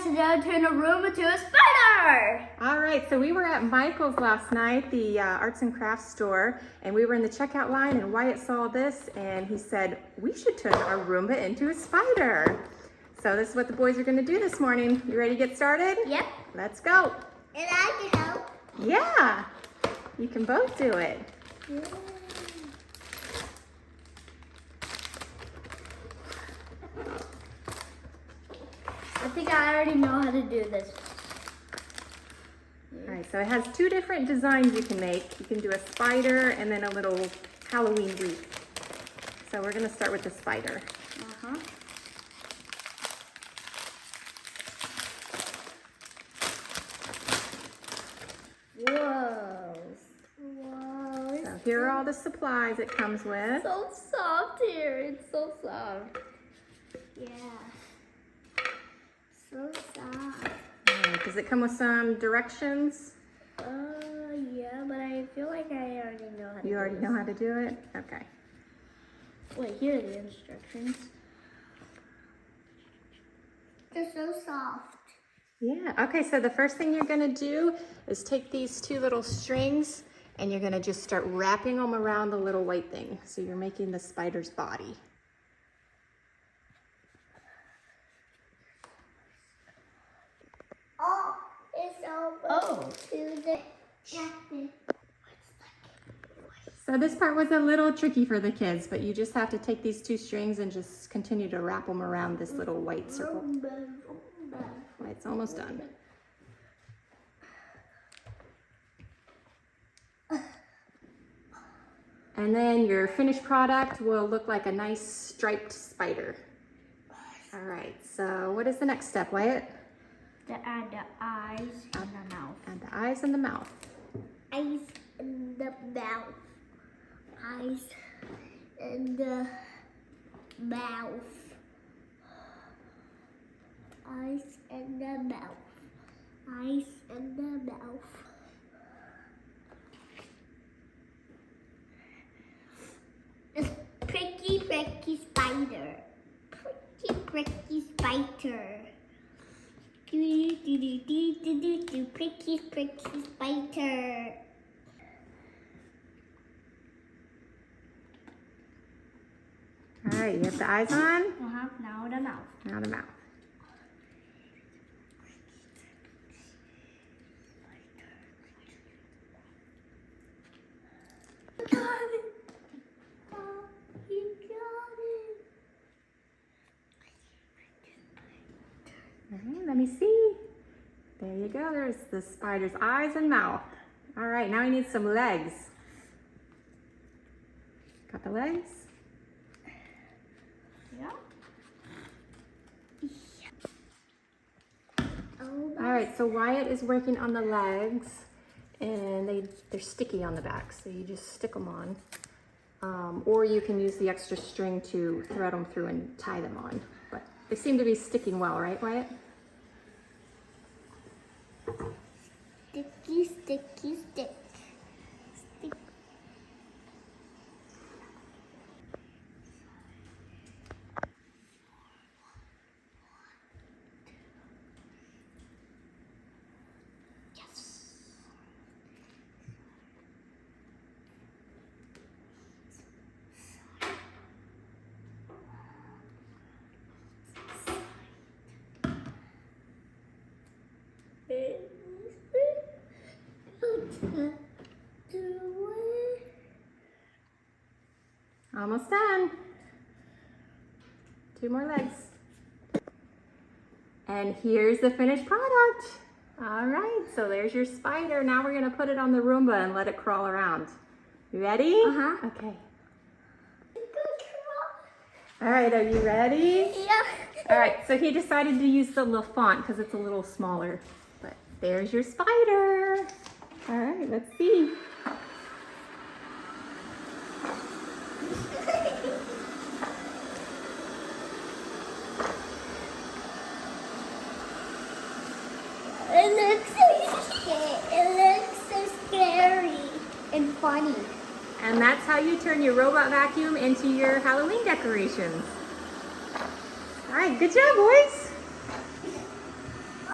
guys, today I turned a Roomba into a spider! All right, so we were at Michael's last night, the arts and crafts store, and we were in the checkout line, and Wyatt saw this, and he said, we should turn our Roomba into a spider. So this is what the boys are gonna do this morning. You ready to get started? Yep. Let's go. And I can help. Yeah, you can both do it. Yeah. I think I already know how to do this. All right, so it has two different designs you can make. You can do a spider and then a little Halloween wreath. So we're gonna start with the spider. Uh-huh. Whoa. Whoa. So here are all the supplies it comes with. So soft here. It's so soft. Yeah. So soft. All right, does it come with some directions? Yeah, but I feel like I already know how to do You already this. know how to do it? Okay. Wait, here are the instructions. They're so soft. Yeah, okay, so the first thing you're gonna do is take these two little strings and you're gonna just start wrapping them around the little white thing. So you're making the spider's body. Oh, it's over to the jacket. So this part was a little tricky for the kids, but you just have to take these two strings and just continue to wrap them around this little white circle. Roomba. Well, it's almost done. And then your finished product will look like a nice striped spider. All right, so what is the next step, Wyatt? To add the eyes and the mouth. Add the eyes and the mouth. Eyes and the mouth. Eyes and the mouth. Eyes and the mouth. Eyes and the mouth. It's pricky, pricky spider. Pricky, pricky spider. Do do do do do do do. Pricky, pricky spider. All right, you have the eyes on? Now the mouth. Now the mouth. Got it. Oh, he got it. All right, let me see. There you go, there's the spider's eyes and mouth. All right, now we need some legs. Got the legs? Yeah. All right, so Wyatt is working on the legs and they're sticky on the back, so you just stick them on. Or you can use the extra string to thread them through and tie them on. But they seem to be sticking well, right, Wyatt? Sticky, sticky, stick. Stick. Yes. Almost done. Two more legs. And here's the finished product. All right, so there's your spider. Now we're gonna put it on the Roomba and let it crawl around. You ready? Uh-huh. Okay. All right, are you ready? Yeah. All right, so he decided to use the little font because it's a little smaller. But there's your spider. All right, let's see. It looks so scary and funny. And that's how you turn your robot vacuum into your Halloween decorations. All right, good job, boys.